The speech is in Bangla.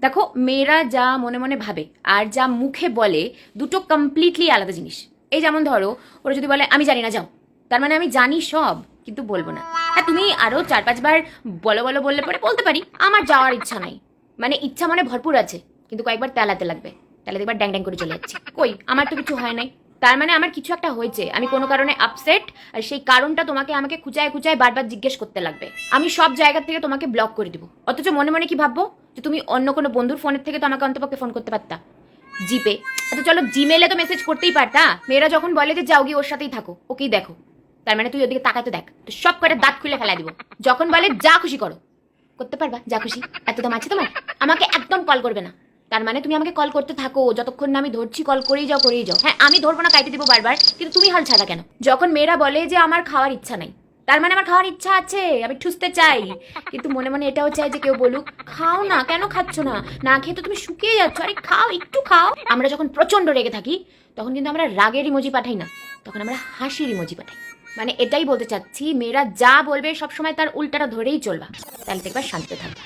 দেখো, মেয়েরা যা মনে মনে ভাবে আর যা মুখে বলে দুটো কমপ্লিটলি আলাদা জিনিস। এই যেমন ধরো, ওরা যদি বলে আমি জানি না যাও, তার মানে আমি জানি সব কিন্তু বলবো না। হ্যাঁ, তুমি আরো 4-5 বার বলো বলো বললে পরে বলতে পারি আমার যাওয়ার ইচ্ছা নাই। মানে ইচ্ছা মানে ভরপুর আছে, কিন্তু কয়েকবার তেলাতে লাগবে, তাহলে একবার ড্যাং ড্যাং করে চলে যাচ্ছে। কই, আমার তো কিছু হয় নাই। তার মানে আমার কিছু একটা হয়েছে, আমি কোনো কারণে আপসেট, আর সেই কারণটা তোমাকে আমাকে খুঁচায় খুঁচায় বারবার জিজ্ঞেস করতে লাগবে। আমি সব জায়গা থেকে তোমাকে ব্লক করে দিব, অথচ মনে মনে কি ভাববো যে তুমি অন্য কোনো বন্ধুর ফোনের থেকে তো আমাকে অন্তপক্ষে ফোন করতে পারতা। জিপে, আচ্ছা চলো জিমেলে তো মেসেজ করতেই পারতা। মেয়েরা যখন বলে যে যাও গিয়ে ওর সাথেই থাকো, ওকেই দেখো, তার মানে তুই ওদিকে তাকাতে দেখ, তো সব করে দাঁত খুলে ফেলা দিব। যখন বলে যা খুশি করো, করতে পারবা যা খুশি? এত দাম আছে তোমার? আমাকে একদম কল করবে না, তার মানে তুমি আমাকে কল করতে থাকো যতক্ষণ না আমি ধরছি, কল করেই যাও করেই যাও। হ্যাঁ, আমি ধরবো না, কাইতে দিব বারবার, কিন্তু তুমি হাল ছাড়া কেন? যখন মেয়েরা বলে যে আমার খাওয়ার ইচ্ছা নাই, তার মানে আমার খাওয়ার ইচ্ছা আছে, আমি ঠুসতে চাই, কিন্তু মনে মনে এটাও চাই যে কেউ বলুক খাও না, কেন খাচ্ছ না, না খেয়ে তো তুমি শুকিয়ে যাচ্ছ, আরে খাও, একটু খাও। আমরা যখন প্রচন্ড রেগে থাকি তখন কিন্তু আমরা রাগের ইমোজি পাঠাই না, তখন আমরা হাসির ইমোজি পাঠাই। মানে এটাই বলতে চাচ্ছি, মেয়েরা যা বলবে সবসময় তার উল্টাটা ধরেই চলবা, তাহলে দেখবা শান্তিতে থাকবা।